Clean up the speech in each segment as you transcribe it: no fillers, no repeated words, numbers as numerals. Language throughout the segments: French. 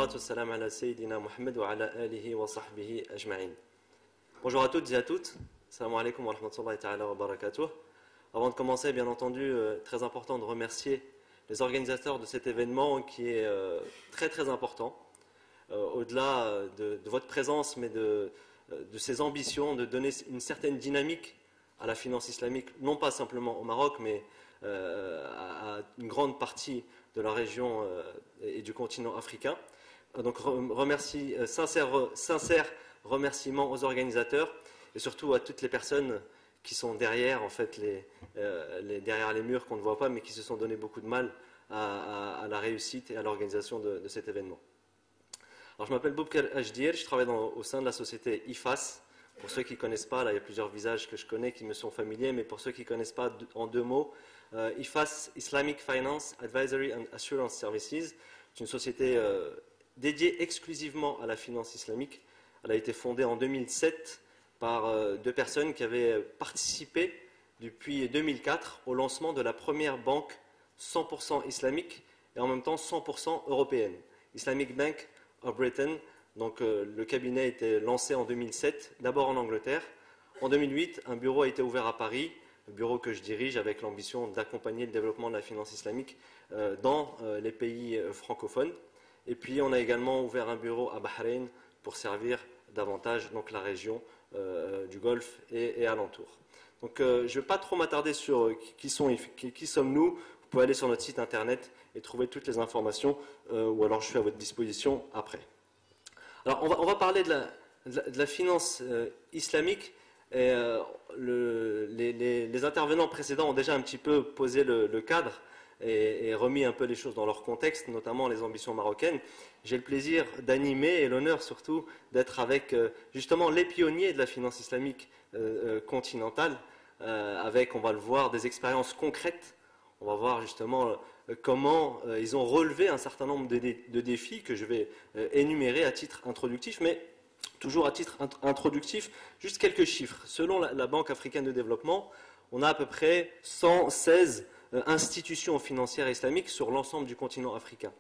والصلاة والسلام على سيدنا محمد وعلى آله وصحبه أجمعين. Bonjour à toutes et à toutes. Assalamu alaikum wa rahmatullahi ta'ala wa barakatuh. Avant de commencer, bien entendu, très important de remercier les organisateurs de cet événement qui est très très important. Au-delà de votre présence, mais de ses ambitions de donner une certaine dynamique à la finance islamique, non pas simplement au Maroc, mais à une grande partie de la région et du continent africain. Donc sincère remerciements aux organisateurs et surtout à toutes les personnes qui sont derrière, en fait, derrière les murs qu'on ne voit pas, mais qui se sont donné beaucoup de mal à la réussite et à l'organisation de cet événement. Alors, je m'appelle Boubker Ajdir, je travaille au sein de la société IFAS. Pour ceux qui ne connaissent pas, là, il y a plusieurs visages que je connais qui me sont familiers, mais pour ceux qui ne connaissent pas, en deux mots, IFAS, Islamic Finance Advisory and Assurance Services, c'est une société dédiée exclusivement à la finance islamique. Elle a été fondée en 2007 par deux personnes qui avaient participé depuis 2004 au lancement de la première banque 100% islamique et en même temps 100% européenne, Islamic Bank of Britain. Donc le cabinet a été lancé en 2007, d'abord en Angleterre. En 2008, un bureau a été ouvert à Paris, le bureau que je dirige avec l'ambition d'accompagner le développement de la finance islamique dans les pays francophones. Et puis on a également ouvert un bureau à Bahreïn pour servir davantage donc, la région du Golfe et alentour. Donc je ne vais pas trop m'attarder sur qui sommes-nous. Vous pouvez aller sur notre site internet et trouver toutes les informations ou alors je suis à votre disposition après. Alors on va parler de la finance islamique et les intervenants précédents ont déjà un petit peu posé le cadre et remis un peu les choses dans leur contexte, notamment les ambitions marocaines. J'ai le plaisir d'animer et l'honneur surtout d'être avec justement les pionniers de la finance islamique continentale, avec, on va le voir, des expériences concrètes. On va voir justement comment ils ont relevé un certain nombre de défis que je vais énumérer à titre introductif, mais toujours à titre introductif, juste quelques chiffres. Selon la Banque africaine de développement, on a à peu près 116 institutions financières islamiques sur l'ensemble du continent africain.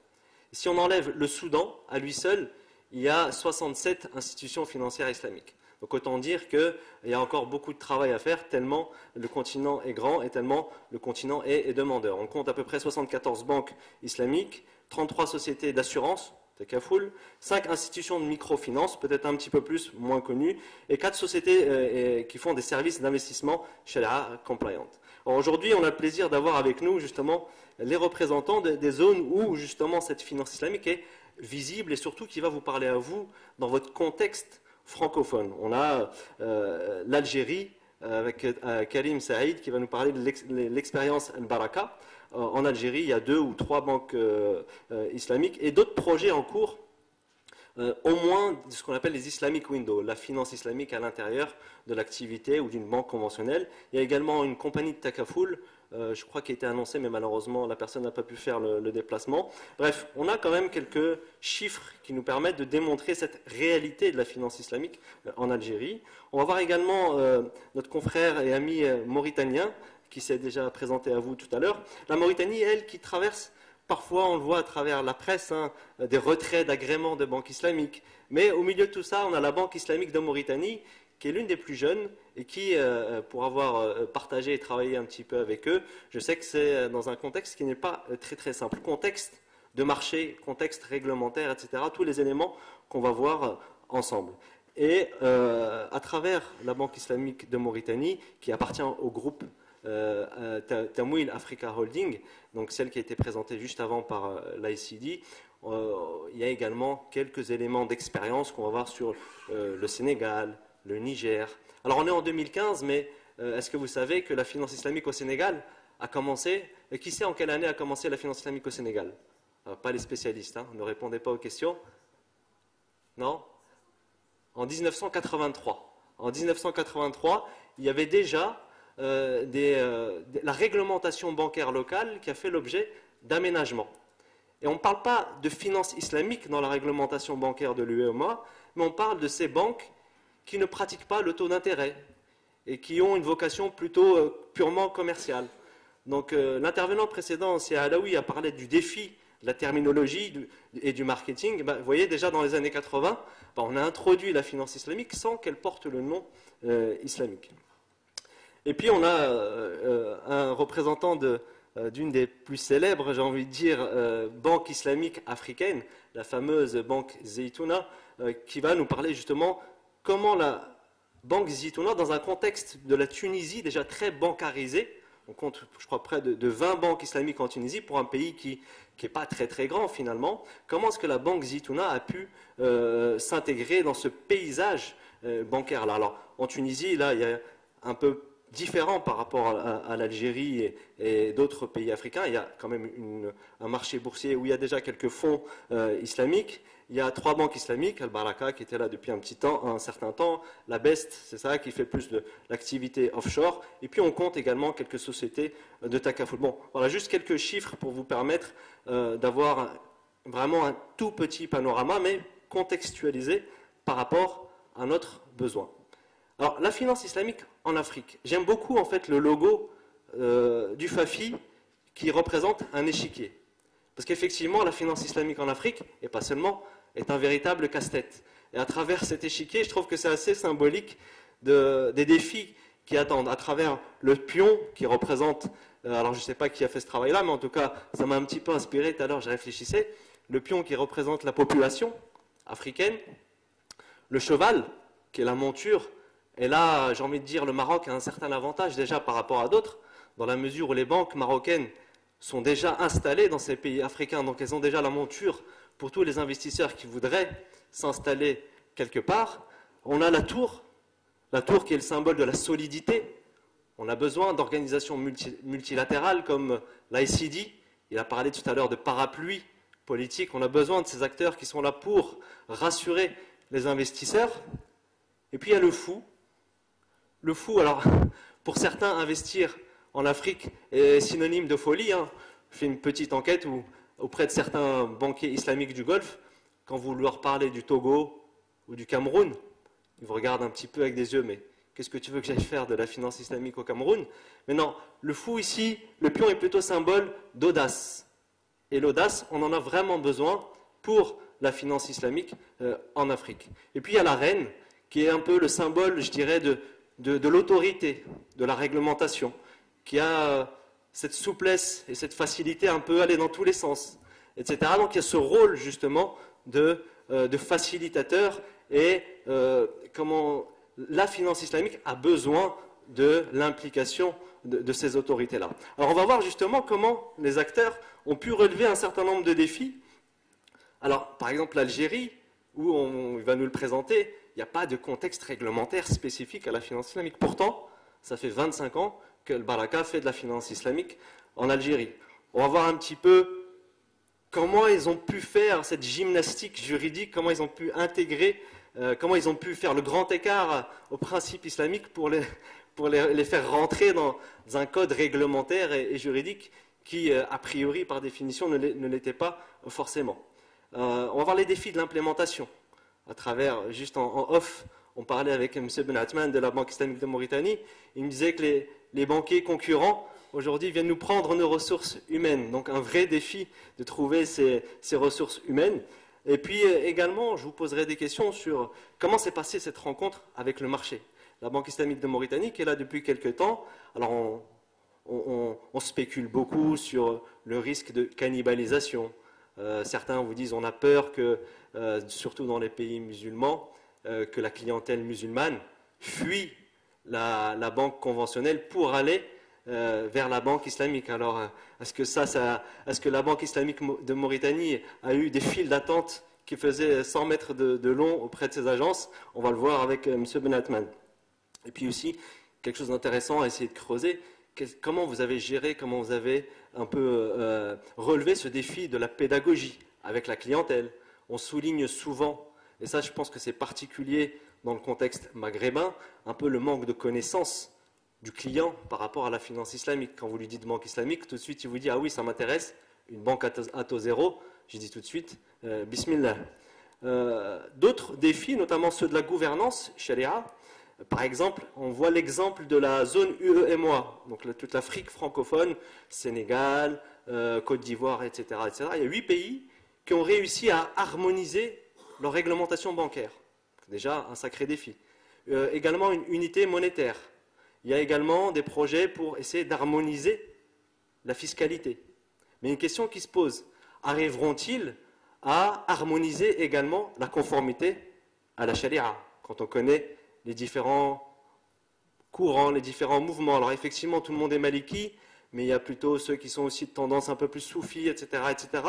Si on enlève le Soudan, à lui seul, il y a 67 institutions financières islamiques. Donc autant dire qu'il y a encore beaucoup de travail à faire, tellement le continent est grand et tellement le continent est demandeur. On compte à peu près 74 banques islamiques, 33 sociétés d'assurance, Takafoul, 5 institutions de microfinance, peut-être un petit peu plus, moins connues, et 4 sociétés qui font des services d'investissement Sharia compliant. Aujourd'hui, on a le plaisir d'avoir avec nous justement les représentants des zones où justement cette finance islamique est visible et surtout qui va vous parler à vous dans votre contexte francophone. On a l'Algérie avec Karim Saïd qui va nous parler de l'expérience Al-Baraka. En Algérie, il y a 2 ou 3 banques islamiques et d'autres projets en cours, au moins ce qu'on appelle les Islamic Windows, la finance islamique à l'intérieur de l'activité ou d'une banque conventionnelle. Il y a également une compagnie de Takafoul, je crois qui a été annoncée, mais malheureusement la personne n'a pas pu faire le déplacement. Bref, on a quand même quelques chiffres qui nous permettent de démontrer cette réalité de la finance islamique en Algérie. On va voir également notre confrère et ami mauritanien, qui s'est déjà présenté à vous tout à l'heure. La Mauritanie, elle, qui traverse, parfois on le voit à travers la presse, des retraits d'agréments de banques islamiques. Mais au milieu de tout ça, on a la Banque islamique de Mauritanie, qui est l'une des plus jeunes et qui, pour avoir partagé et travaillé un petit peu avec eux, je sais que c'est dans un contexte qui n'est pas très très simple. Contexte de marché, contexte réglementaire, etc. Tous les éléments qu'on va voir ensemble. Et à travers la Banque islamique de Mauritanie, qui appartient au groupe Tamwil Africa Holding, donc celle qui a été présentée juste avant par l'ICD, il y a également quelques éléments d'expérience qu'on va voir sur le Sénégal, le Niger. Alors on est en 2015, mais est-ce que vous savez que la finance islamique au Sénégal a commencé, qui sait en quelle année a commencé la finance islamique au Sénégal? Pas les spécialistes, ne répondez pas aux questions. Non? En 1983. En 1983, il y avait déjà la réglementation bancaire locale qui a fait l'objet d'aménagements. Et on ne parle pas de finance islamique dans la réglementation bancaire de l'UEMOA, mais on parle de ces banques qui ne pratiquent pas le taux d'intérêt et qui ont une vocation plutôt purement commerciale. Donc l'intervenant précédent, c'est Alaoui, a parlé du défi la terminologie et du marketing, vous voyez déjà dans les années 80, on a introduit la finance islamique sans qu'elle porte le nom islamique. Et puis on a un représentant d'une des plus célèbres, j'ai envie de dire, banques islamiques africaines, la fameuse banque Zeytouna, qui va nous parler justement comment la banque Zeytouna, dans un contexte de la Tunisie déjà très bancarisé, on compte, je crois, près de 20 banques islamiques en Tunisie pour un pays qui n'est pas très très grand finalement. Comment est-ce que la banque Zeytouna a pu s'intégrer dans ce paysage bancaire-là? Alors, en Tunisie, là, il y a un peu différent par rapport à l'Algérie et d'autres pays africains. Il y a quand même un marché boursier où il y a déjà quelques fonds islamiques. Il y a 3 banques islamiques, Al-Baraka qui était là depuis un certain temps, la BEST, c'est ça, qui fait plus de l'activité offshore, et puis on compte également quelques sociétés de takaful. Bon, voilà, juste quelques chiffres pour vous permettre d'avoir vraiment un tout petit panorama, mais contextualisé par rapport à notre besoin. Alors, la finance islamique en Afrique. J'aime beaucoup en fait le logo du Fafi qui représente un échiquier. Parce qu'effectivement, la finance islamique en Afrique, et pas seulement, est un véritable casse-tête. Et à travers cet échiquier, je trouve que c'est assez symbolique des défis qui attendent. À travers le pion qui représente, alors je ne sais pas qui a fait ce travail-là, mais en tout cas, ça m'a un petit peu inspiré tout à l'heure, je réfléchissais. Le pion qui représente la population africaine, le cheval, qui est la monture. Et là, j'ai envie de dire, le Maroc a un certain avantage déjà par rapport à d'autres, dans la mesure où les banques marocaines sont déjà installées dans ces pays africains, donc elles ont déjà la monture pour tous les investisseurs qui voudraient s'installer quelque part. On a la tour qui est le symbole de la solidité. On a besoin d'organisations multilatérales comme l'ICD. Il a parlé tout à l'heure de parapluie politique. On a besoin de ces acteurs qui sont là pour rassurer les investisseurs. Et puis il y a le fou. Le fou, alors, pour certains, investir en Afrique est synonyme de folie. Je fais une petite enquête auprès de certains banquiers islamiques du Golfe, quand vous leur parlez du Togo ou du Cameroun, ils vous regardent un petit peu avec des yeux, mais qu'est-ce que tu veux que j'aille faire de la finance islamique au Cameroun? Mais non, le fou ici, le pion est plutôt symbole d'audace. Et l'audace, on en a vraiment besoin pour la finance islamique en Afrique. Et puis il y a la reine, qui est un peu le symbole, je dirais, de l'autorité, de la réglementation, qui a cette souplesse et cette facilité un peu à aller dans tous les sens, etc. Donc il y a ce rôle justement de facilitateur et comment la finance islamique a besoin de l'implication de ces autorités-là. Alors on va voir justement comment les acteurs ont pu relever un certain nombre de défis. Alors par exemple l'Algérie, où on va nous le présenter, il n'y a pas de contexte réglementaire spécifique à la finance islamique. Pourtant, ça fait 25 ans que le Baraka fait de la finance islamique en Algérie. On va voir un petit peu comment ils ont pu faire cette gymnastique juridique, comment ils ont pu intégrer, comment ils ont pu faire le grand écart aux principes islamiques pour les faire rentrer dans un code réglementaire et juridique qui, a priori, par définition, ne l'était pas forcément. On va voir les défis de l'implémentation. À travers, juste en off, on parlait avec M. Ben Atman de la Banque islamique de Mauritanie. Il me disait que les banquiers concurrents, aujourd'hui, viennent nous prendre nos ressources humaines. Donc un vrai défi de trouver ces ressources humaines. Et puis également, je vous poserai des questions sur comment s'est passée cette rencontre avec le marché. La Banque islamique de Mauritanie, qui est là depuis quelques temps, alors on spécule beaucoup sur le risque de cannibalisation. Certains vous disent on a peur que, surtout dans les pays musulmans, que la clientèle musulmane fuit la banque conventionnelle pour aller vers la banque islamique. Alors, est-ce que la Banque islamique de Mauritanie a eu des files d'attente qui faisaient 100 mètres de long auprès de ces agences? On va le voir avec M. Ben Atman. Et puis aussi, quelque chose d'intéressant à essayer de creuser, comment vous avez géré, comment vous avez un peu relevé ce défi de la pédagogie avec la clientèle. On souligne souvent, et ça je pense que c'est particulier dans le contexte maghrébin, un peu le manque de connaissance du client par rapport à la finance islamique. Quand vous lui dites banque islamique, tout de suite il vous dit « Ah oui, ça m'intéresse, une banque à taux zéro », je dis tout de suite « Bismillah ». D'autres défis, notamment ceux de la gouvernance, sharia. Par exemple, on voit l'exemple de la zone UEMOA, donc toute l'Afrique francophone, Sénégal, Côte d'Ivoire, etc., etc. Il y a 8 pays qui ont réussi à harmoniser leur réglementation bancaire. Déjà, un sacré défi. Également une unité monétaire. Il y a également des projets pour essayer d'harmoniser la fiscalité. Mais une question qui se pose, arriveront-ils à harmoniser également la conformité à la charia, quand on connaît les différents courants, les différents mouvements? Alors effectivement, tout le monde est maliki, mais il y a plutôt ceux qui sont aussi de tendance un peu plus soufis, etc., etc.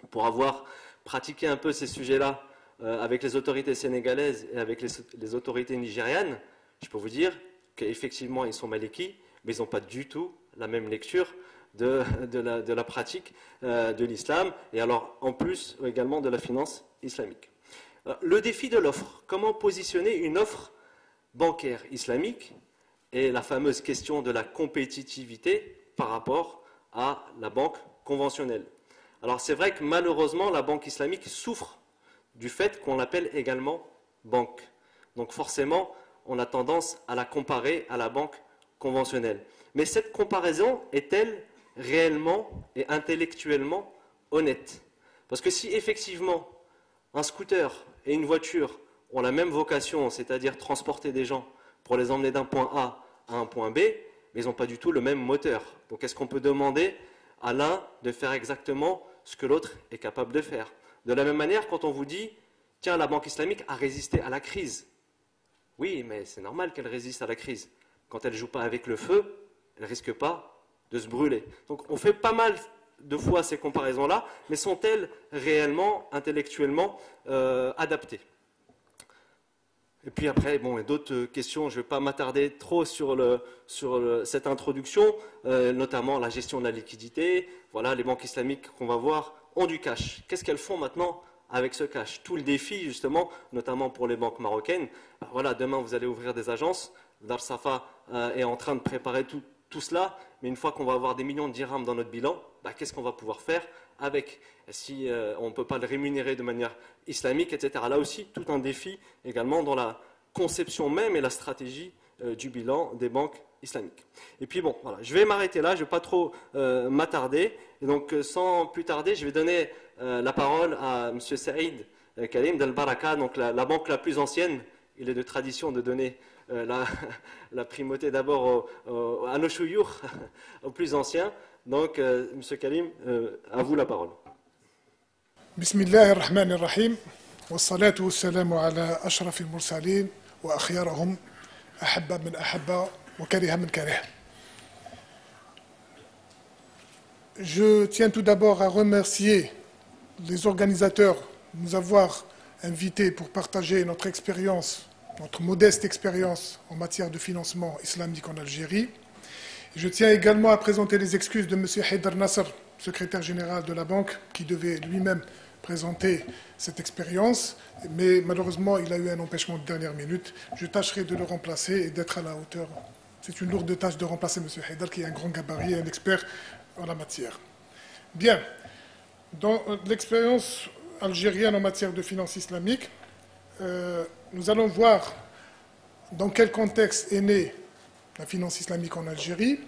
Pour avoir pratiqué un peu ces sujets-là avec les autorités sénégalaises et avec les autorités nigérianes, je peux vous dire qu'effectivement, ils sont malikis, mais ils n'ont pas du tout la même lecture de la pratique de l'islam, et alors en plus également de la finance islamique. Le défi de l'offre, comment positionner une offre bancaire islamique, et la fameuse question de la compétitivité par rapport à la banque conventionnelle. Alors c'est vrai que malheureusement la banque islamique souffre du fait qu'on l'appelle également banque. Donc forcément on a tendance à la comparer à la banque conventionnelle. Mais cette comparaison est-elle réellement et intellectuellement honnête? Parce que si effectivement un scooter et une voiture ont la même vocation, c'est-à-dire transporter des gens pour les emmener d'un point A à un point B, mais ils n'ont pas du tout le même moteur. Donc est-ce qu'on peut demander à l'un de faire exactement ce que l'autre est capable de faire? De la même manière, quand on vous dit « Tiens, la banque islamique a résisté à la crise », oui, mais c'est normal qu'elle résiste à la crise. Quand elle ne joue pas avec le feu, elle ne risque pas de se brûler. Donc on fait pas mal de fois ces comparaisons-là, mais sont-elles réellement, intellectuellement adaptées? Et puis après, bon, il y a d'autres questions, je ne vais pas m'attarder trop sur cette introduction, notamment la gestion de la liquidité. Voilà, les banques islamiques qu'on va voir ont du cash. Qu'est-ce qu'elles font maintenant avec ce cash? Tout le défi, justement, notamment pour les banques marocaines. Voilà, demain, vous allez ouvrir des agences. Dar Safa est en train de préparer tout cela, mais une fois qu'on va avoir des millions de dirhams dans notre bilan, qu'est-ce qu'on va pouvoir faire avec, si on ne peut pas le rémunérer de manière islamique, etc. Là aussi, tout un défi également dans la conception même et la stratégie du bilan des banques islamiques. Et puis bon, voilà, je vais m'arrêter là, je ne vais pas trop m'attarder. Et donc, sans plus tarder, je vais donner la parole à M. Saïd Karim d'Al Baraka, donc la banque la plus ancienne. Il est de tradition de donner la primauté d'abord à nos chouyours, aux plus anciens. Donc, M. Karim, à vous la parole. Bismillah ar-Rahman ar-Rahim, wa salatu wa salamu ala ashraf al-mursalin, wa akhyarahum, ahabba min ahabba, wa kariha min kariha. Je tiens tout d'abord à remercier les organisateurs de nous avoir invités pour partager notre expérience, notre modeste expérience en matière de financement islamique en Algérie. Je tiens également à présenter les excuses de M. Haïdar Nasser, secrétaire général de la banque, qui devait lui-même présenter cette expérience, mais malheureusement, il a eu un empêchement de dernière minute. Je tâcherai de le remplacer et d'être à la hauteur. C'est une lourde tâche de remplacer M. Haïdar, qui est un grand gabarit et un expert en la matière. Bien, dans l'expérience algérienne en matière de finance islamique, nous allons voir dans quel contexte est née la finance islamique en Algérie,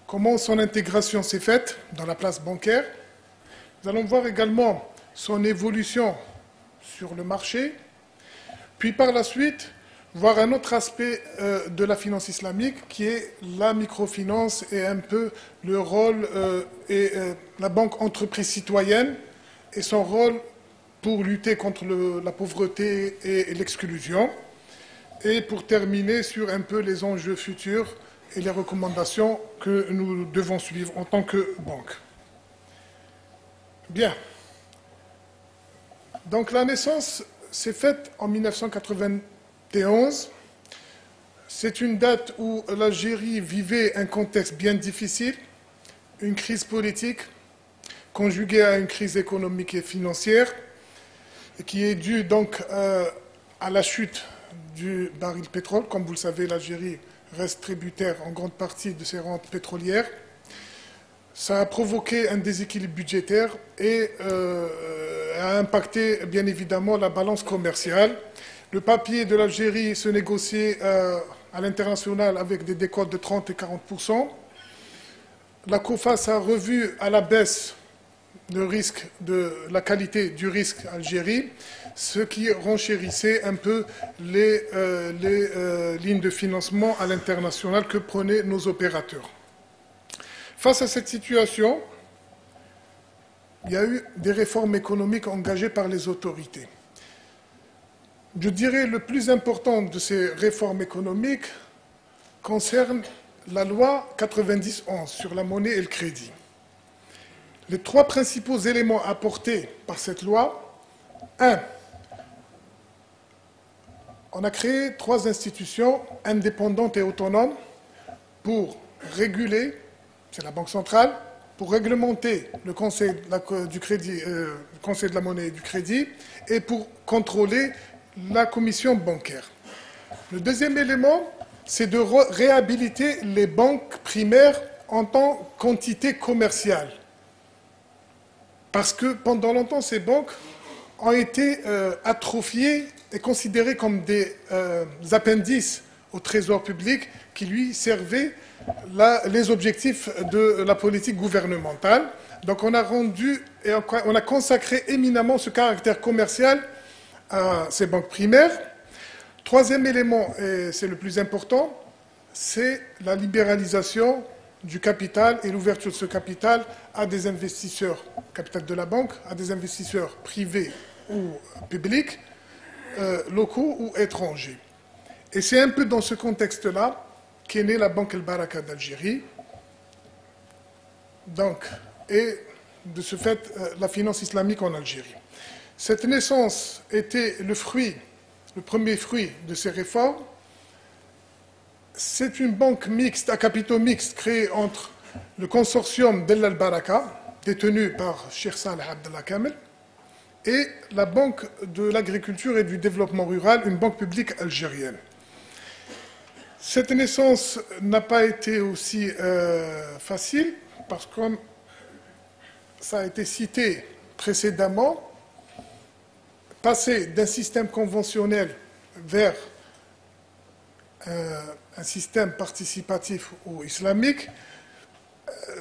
comment son intégration s'est faite dans la place bancaire. Nous allons voir également son évolution sur le marché, puis par la suite, voir un autre aspect de la finance islamique qui est la microfinance et un peu le rôle et la banque entreprise citoyenne et son rôle pour lutter contre la pauvreté et l'exclusion. Et pour terminer sur un peu les enjeux futurs et les recommandations que nous devons suivre en tant que banque. Bien. Donc la naissance s'est faite en 1991. C'est une date où l'Algérie vivait un contexte bien difficile, une crise politique conjuguée à une crise économique et financière, qui est due donc à la chute du baril de pétrole. Comme vous le savez, l'Algérie reste tributaire en grande partie de ses rentes pétrolières. Ça a provoqué un déséquilibre budgétaire et a impacté bien évidemment la balance commerciale. Le papier de l'Algérie se négociait à l'international avec des décotes de 30 et 40%. la COFAS a revu à la baisse le risque de la qualité du risque Algérie, ce qui renchérissait un peu les lignes de financement à l'international que prenaient nos opérateurs. Face à cette situation, il y a eu des réformes économiques engagées par les autorités. Je dirais le plus important de ces réformes économiques concerne la loi 90-11 sur la monnaie et le crédit. Les trois principaux éléments apportés par cette loi: 1. On a créé 3 institutions indépendantes et autonomes pour réguler, c'est la Banque centrale, pour réglementer le Conseil du crédit, Conseil de la monnaie et du crédit, et pour contrôler la commission bancaire. Le deuxième élément, c'est de réhabiliter les banques primaires en tant qu'entité commerciale. Parce que pendant longtemps, ces banques ont été atrophiées et considérées comme des appendices au trésor public qui lui servaient les objectifs de la politique gouvernementale. Donc on a rendu et on a consacré éminemment ce caractère commercial à ces banques primaires. Troisième élément, et c'est le plus important, c'est la libéralisation du capital et l'ouverture de ce capital à des investisseurs, capital de la banque, à des investisseurs privés ou publics, locaux ou étrangers. Et c'est un peu dans ce contexte-là qu'est née la Banque El Baraka d'Algérie. Donc, et de ce fait, la finance islamique en Algérie. Cette naissance était le premier fruit de ces réformes. C'est une banque mixte, à capitaux mixtes, créée entre le consortium d'El Baraka, détenu par Cheikh Saleh Abdallah Kamel, et la Banque de l'agriculture et du développement rural, une banque publique algérienne. Cette naissance n'a pas été aussi facile, parce que, comme ça a été cité précédemment, passer d'un système conventionnel vers un système participatif ou islamique,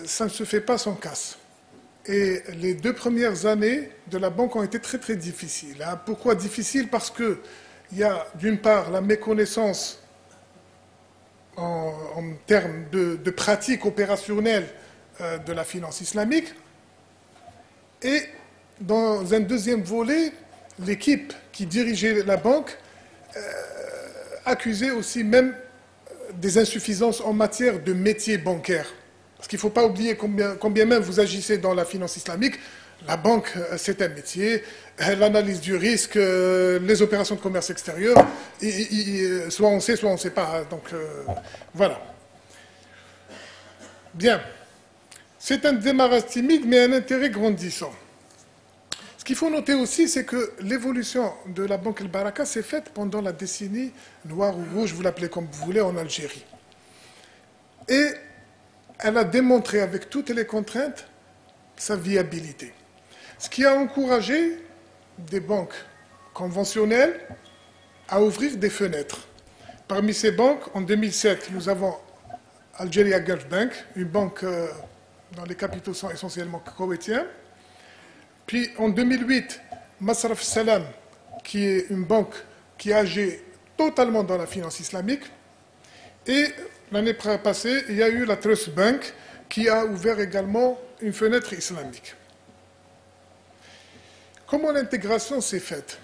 ça ne se fait pas sans casse. Et les 2 premières années de la banque ont été très très difficiles. Pourquoi difficiles? Parce qu'il y a d'une part la méconnaissance en termes de pratiques opérationnelles de la finance islamique, et dans un deuxième volet, l'équipe qui dirigeait la banque accusait aussi même des insuffisances en matière de métier bancaire. Parce qu'il ne faut pas oublier combien même vous agissez dans la finance islamique, la banque, c'est un métier, l'analyse du risque, les opérations de commerce extérieur, soit on sait, soit on ne sait pas. Donc, voilà. Bien. C'est un démarrage timide, mais un intérêt grandissant. Ce qu'il faut noter aussi, c'est que l'évolution de la Banque El Baraka s'est faite pendant la décennie noire ou rouge, vous l'appelez comme vous voulez, en Algérie. Et elle a démontré avec toutes les contraintes sa viabilité. Ce qui a encouragé des banques conventionnelles à ouvrir des fenêtres. Parmi ces banques, en 2007, nous avons Algeria Gulf Bank, une banque dont les capitaux sont essentiellement koweïtiens. Puis en 2008, Masraf Salam, qui est une banque qui agit totalement dans la finance islamique. Et l'année passée, il y a eu la Trust Bank qui a ouvert également une fenêtre islamique. Comment l'intégration s'est faite?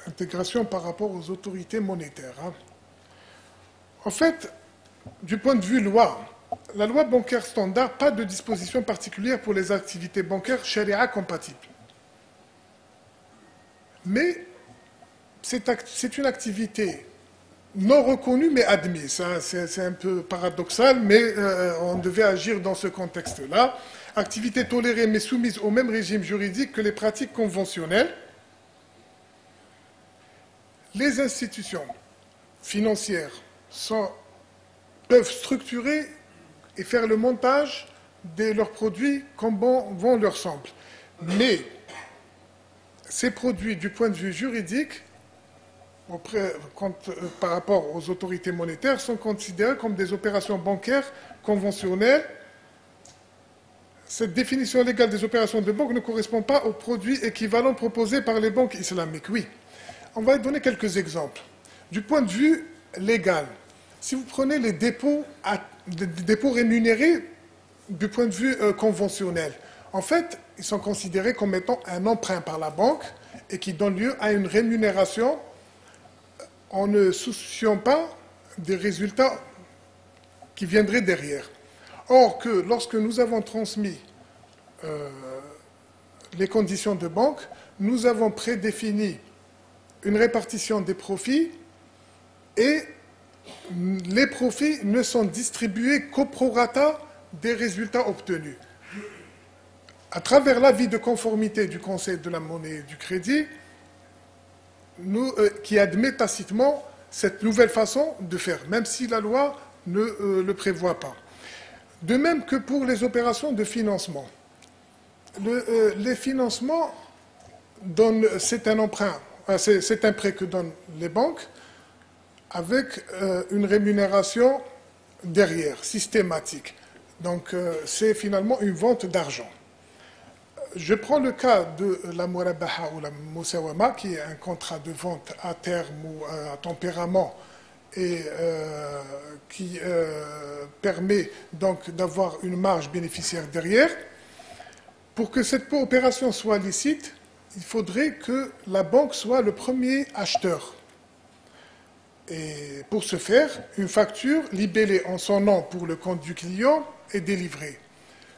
L'intégration par rapport aux autorités monétaires. En fait, du point de vue loi, la loi bancaire standard, pas de disposition particulière pour les activités bancaires charia compatibles. Mais c'est une activité non reconnue mais admise. C'est un peu paradoxal, mais on devait agir dans ce contexte-là. Activité tolérée mais soumise au même régime juridique que les pratiques conventionnelles. Les institutions financières peuvent structurer et faire le montage de leurs produits comme bon leur semble. Mais ces produits, du point de vue juridique, par rapport aux autorités monétaires, sont considérés comme des opérations bancaires conventionnelles cette définition légale des opérations de banque ne correspond pas aux produits équivalents proposés par les banques islamiques. Oui. On va donner quelques exemples. Du point de vue légal, si vous prenez les dépôts rémunérés du point de vue conventionnel, en fait, ils sont considérés comme étant un emprunt par la banque et qui donne lieu à une rémunération en ne souciant pas des résultats qui viendraient derrière. Or que lorsque nous avons transmis les conditions de banque, nous avons prédéfini une répartition des profits et les profits ne sont distribués qu'au prorata des résultats obtenus. À travers l'avis de conformité du Conseil de la monnaie et du crédit, qui admet tacitement cette nouvelle façon de faire, même si la loi ne le prévoit pas. De même que pour les opérations de financement. Les financements, c'est un emprunt, c'est un prêt que donnent les banques avec une rémunération derrière, systématique. Donc c'est finalement une vente d'argent. Je prends le cas de la murabaha ou la musawama, qui est un contrat de vente à terme ou à tempérament et qui permet donc d'avoir une marge bénéficiaire derrière. Pour que cette opération soit licite, il faudrait que la banque soit le premier acheteur. Et pour ce faire, une facture libellée en son nom pour le compte du client est délivrée.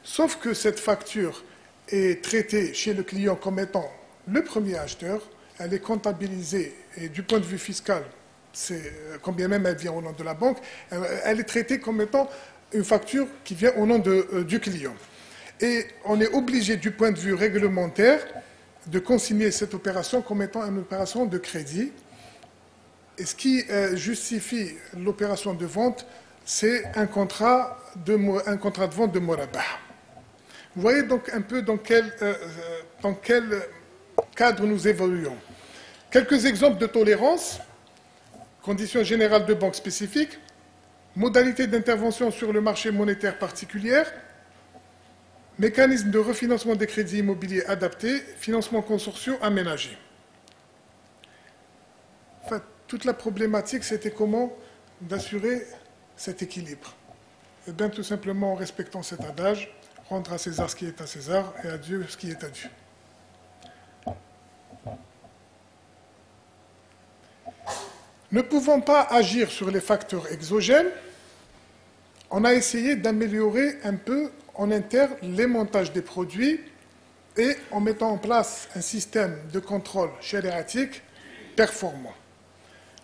Sauf que cette facture est traitée chez le client comme étant le premier acheteur, elle est comptabilisée et du point de vue fiscal, quand bien même elle vient au nom de la banque, elle est traitée comme étant une facture qui vient au nom du client. Et on est obligé du point de vue réglementaire de consigner cette opération comme étant une opération de crédit. Et ce qui justifie l'opération de vente, c'est un contrat de vente de murabah. Vous voyez donc un peu dans quel cadre nous évoluons. Quelques exemples de tolérance, conditions générales de banque spécifiques, modalités d'intervention sur le marché monétaire particulière, mécanisme de refinancement des crédits immobiliers adaptés, financement consortiaux aménagés. Enfin, toute la problématique, c'était comment d'assurer cet équilibre. Et bien tout simplement en respectant cet adage, rendre à César ce qui est à César et à Dieu ce qui est à Dieu. Ne pouvant pas agir sur les facteurs exogènes, on a essayé d'améliorer un peu en interne les montages des produits et en mettant en place un système de contrôle shariatique performant.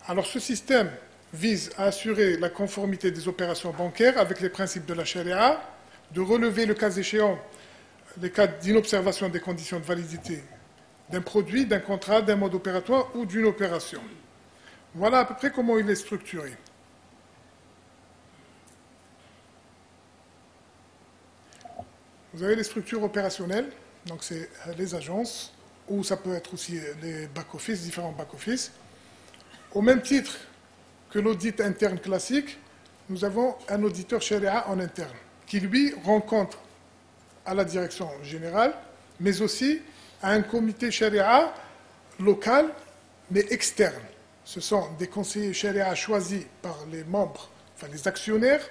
Alors ce système vise à assurer la conformité des opérations bancaires avec les principes de la charia, de relever le cas échéant les cas d'inobservation des conditions de validité d'un produit, d'un contrat, d'un mode opératoire ou d'une opération. Voilà à peu près comment il est structuré. Vous avez les structures opérationnelles, donc c'est les agences, ou ça peut être aussi les back-office, différents back-office. Au même titre que l'audit interne classique, nous avons un auditeur sharia en interne, qui lui rend compte à la direction générale, mais aussi à un comité sharia local, mais externe. Ce sont des conseillers sharia choisis par les membres, enfin les actionnaires,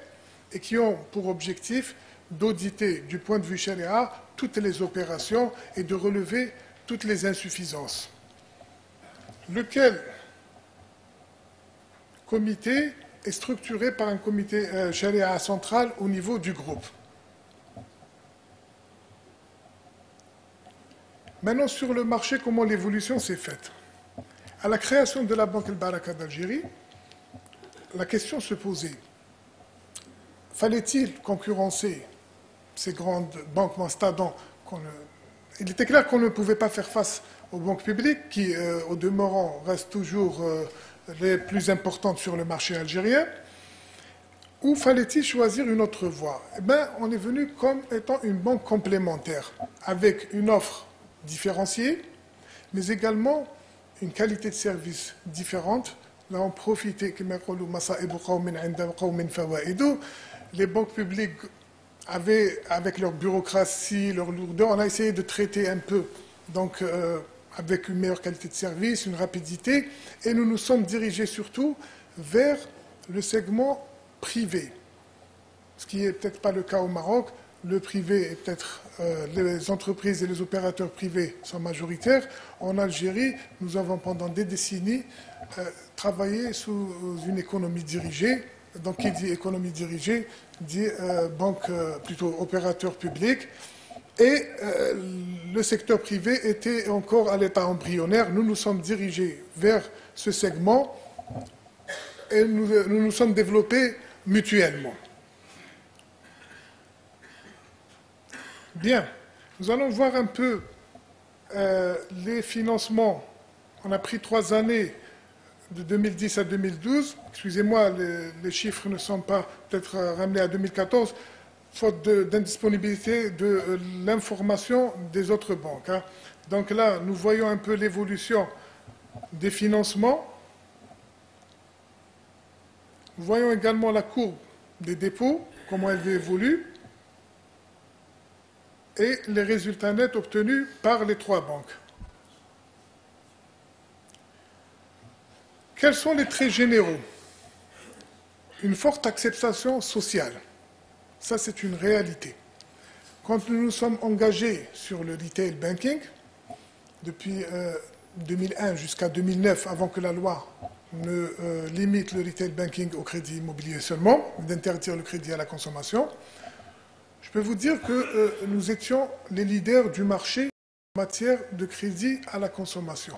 et qui ont pour objectif d'auditer du point de vue sharia toutes les opérations et de relever toutes les insuffisances. Lequel comité est structuré par un comité sharia central au niveau du groupe. Maintenant, sur le marché, comment l'évolution s'est faite? À la création de la Banque El Baraka d'Algérie, la question se posait, fallait-il concurrencer ces grandes banques mastodontes? Il était clair qu'on ne pouvait pas faire face aux banques publiques qui, au demeurant, restent toujours les plus importantes sur le marché algérien. Ou fallait-il choisir une autre voie? Eh bien, on est venu comme étant une banque complémentaire, avec une offre différenciée, mais également une qualité de service différente. Là, on profitait, les banques publiques avec leur bureaucratie, leur lourdeur, on a essayé de traiter un peu, donc avec une meilleure qualité de service, une rapidité, et nous nous sommes dirigés surtout vers le segment privé, ce qui n'est peut-être pas le cas au Maroc. Le privé est peut-être, les entreprises et les opérateurs privés sont majoritaires. En Algérie, nous avons pendant des décennies travaillé sous une économie dirigée. Donc, qui dit économie dirigée, dit banque, plutôt opérateur public. Et le secteur privé était encore à l'état embryonnaire. Nous nous sommes dirigés vers ce segment et nous nous sommes développés mutuellement. Bien, nous allons voir un peu les financements. On a pris 3 années, de 2010 à 2012. Excusez-moi, les chiffres ne sont pas peut-être ramenés à 2014, faute d'indisponibilité de l'information des autres banques. Hein. Donc là, nous voyons un peu l'évolution des financements. Nous voyons également la courbe des dépôts, comment elle évolue, et les résultats nets obtenus par les 3 banques. Quels sont les traits généraux? Une forte acceptation sociale. Ça, c'est une réalité. Quand nous nous sommes engagés sur le retail banking, depuis 2001 jusqu'à 2009, avant que la loi ne limite le retail banking au crédit immobilier seulement, d'interdire le crédit à la consommation, je peux vous dire que nous étions les leaders du marché en matière de crédit à la consommation.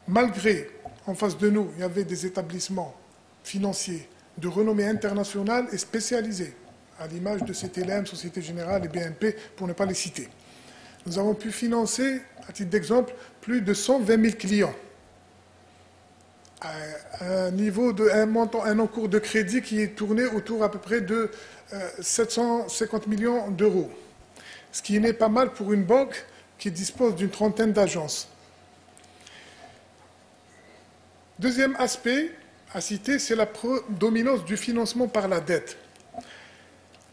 Malgré, en face de nous, il y avait des établissements financiers de renommée internationale et spécialisés, à l'image de CTLM, Société Générale et BNP, pour ne pas les citer. Nous avons pu financer, à titre d'exemple, plus de 120 000 clients, à un niveau un encours de crédit qui est tourné autour à peu près de 750 millions d'euros, ce qui n'est pas mal pour une banque qui dispose d'une trentaine d'agences. Deuxième aspect à citer, c'est la prédominance du financement par la dette.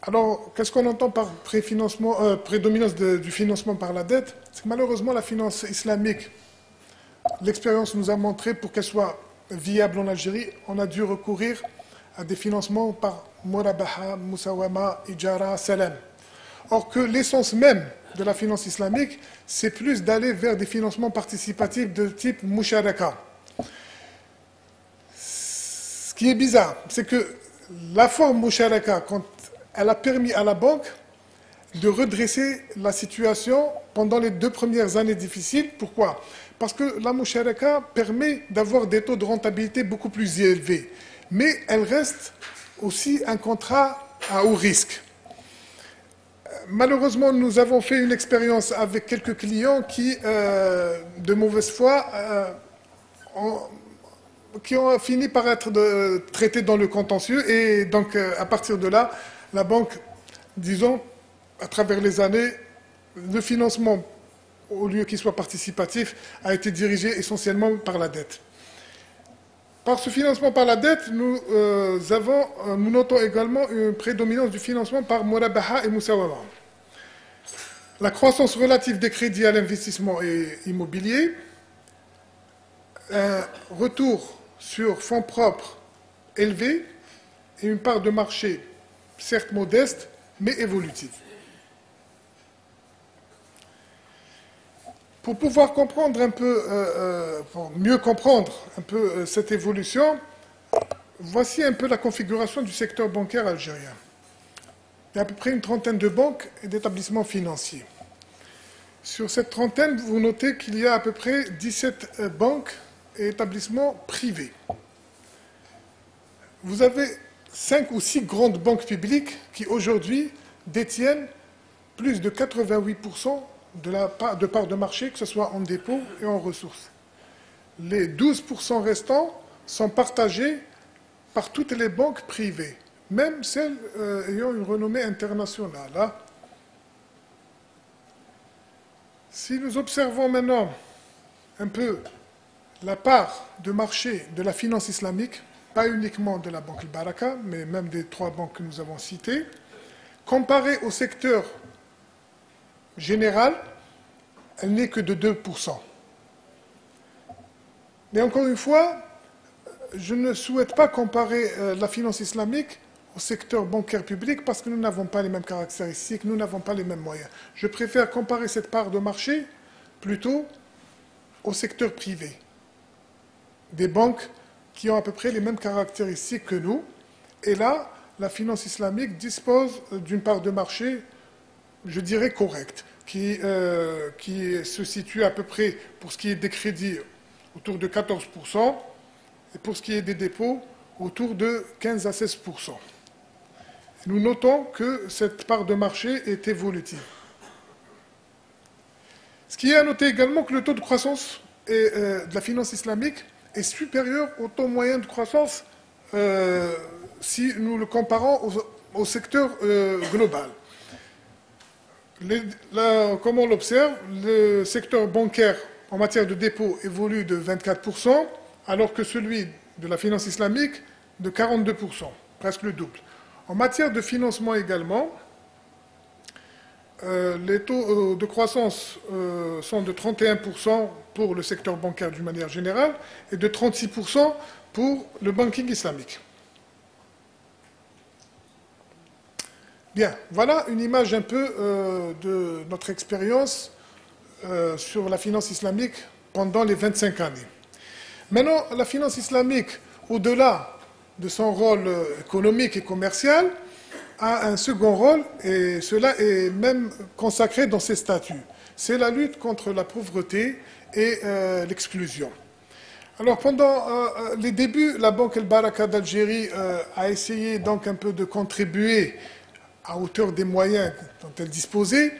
Alors, qu'est-ce qu'on entend par prédominance du financement par la dette? C'est que malheureusement, la finance islamique, l'expérience nous a montré, pour qu'elle soit viable en Algérie, on a dû recourir à des financements par Murabaha, Musawama, Ijara, Salam. Or que l'essence même de la finance islamique, c'est plus d'aller vers des financements participatifs de type Musharaka. Ce qui est bizarre, c'est que la forme Musharaka, quand elle a permis à la banque de redresser la situation pendant les 2 premières années difficiles. Pourquoi? Parce que la Musharaka permet d'avoir des taux de rentabilité beaucoup plus élevés. Mais elle reste aussi un contrat à haut risque. Malheureusement, nous avons fait une expérience avec quelques clients qui, de mauvaise foi, qui ont fini par être traités dans le contentieux. Et donc, à partir de là, la banque, disons, à travers les années, le financement, au lieu qu'il soit participatif, a été dirigé essentiellement par la dette. Par ce financement par la dette, nous notons également une prédominance du financement par Murabaha et Musawama. La croissance relative des crédits à l'investissement immobilier, un retour sur fonds propres élevé et une part de marché certes modeste, mais évolutive. Pour pouvoir comprendre un peu, pour mieux comprendre un peu cette évolution, voici un peu la configuration du secteur bancaire algérien. Il y a à peu près une trentaine de banques et d'établissements financiers. Sur cette trentaine, vous notez qu'il y a à peu près 17 banques et établissements privés. Vous avez 5 ou 6 grandes banques publiques qui aujourd'hui détiennent plus de 88% de part de marché, que ce soit en dépôt et en ressources. Les 12% restants sont partagés par toutes les banques privées, même celles ayant une renommée internationale. Hein. Si nous observons maintenant un peu la part de marché de la finance islamique, pas uniquement de la banque Al Baraka, mais même des 3 banques que nous avons citées, comparée au secteur général, elle n'est que de 2%. Mais encore une fois, je ne souhaite pas comparer la finance islamique au secteur bancaire public parce que nous n'avons pas les mêmes caractéristiques, nous n'avons pas les mêmes moyens. Je préfère comparer cette part de marché plutôt au secteur privé, des banques qui ont à peu près les mêmes caractéristiques que nous. Et là, la finance islamique dispose d'une part de marché, je dirais, correcte, qui se situe à peu près, pour ce qui est des crédits, autour de 14%, et pour ce qui est des dépôts, autour de 15 à 16%. Nous notons que cette part de marché est évolutive. Ce qui est à noter également que le taux de croissance de la finance islamique est supérieur au taux moyen de croissance si nous le comparons au secteur global. Comme on l'observe, le secteur bancaire en matière de dépôt évolue de 24%, alors que celui de la finance islamique de 42%, presque le double. En matière de financement également, les taux de croissance sont de 31% pour le secteur bancaire d'une manière générale et de 36% pour le banking islamique. Bien, voilà une image un peu de notre expérience sur la finance islamique pendant les 25 années. Maintenant, la finance islamique, au-delà de son rôle économique et commercial, a un second rôle, et cela est même consacré dans ses statuts. C'est la lutte contre la pauvreté et l'exclusion. Alors, pendant les débuts, la Banque El Baraka d'Algérie a essayé donc un peu de contribuer à hauteur des moyens dont elle disposait,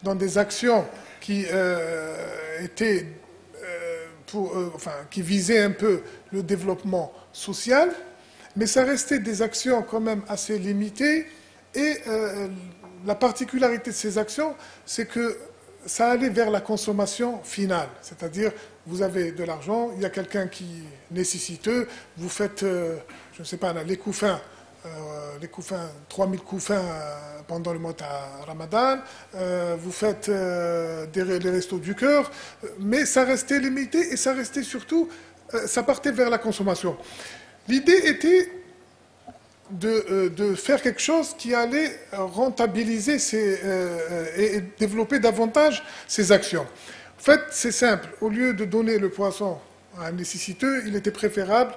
dans des actions qui qui visaient un peu le développement social, mais ça restait des actions quand même assez limitées. Et la particularité de ces actions, c'est que ça allait vers la consommation finale. C'est-à-dire, vous avez de l'argent, il y a quelqu'un qui est nécessiteux, vous faites, je ne sais pas, les couffins, 3000 couffins pendant le mois de Ramadan, vous faites les restos du cœur, mais ça restait limité et ça restait surtout, ça partait vers la consommation. L'idée était de faire quelque chose qui allait rentabiliser et développer davantage ces actions. En fait, c'est simple. Au lieu de donner le poisson à un nécessiteux, il était préférable